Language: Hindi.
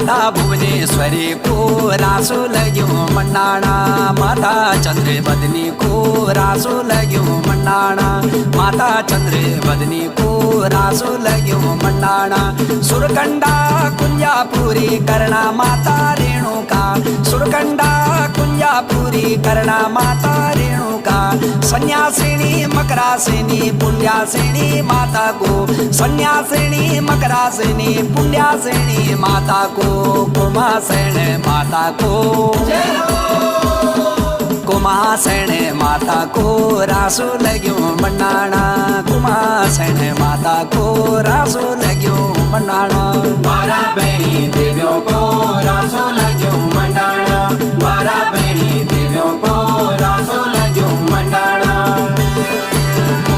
माता भुवनेश्वरी को रासो लग्यो मंडाणा माता चंद्र बदनी को रासो लग्यो मंडाणा माता चंद्र बदनी को रासो लग्यो मंडाणा सुरकंडा कुंजापुरी करना माता रेणुका सुरकंडा कुंजापुरी करना माता रेणुका सन्यासिनी मकरासिनी पुण्यासिनी माता को सन्यासिनी मकरासिनी पुण्यासिनी माता को कुमासेन माता को कुमासेन माता को रासो लग्यो मंडाणा कुमासेन माता को रासो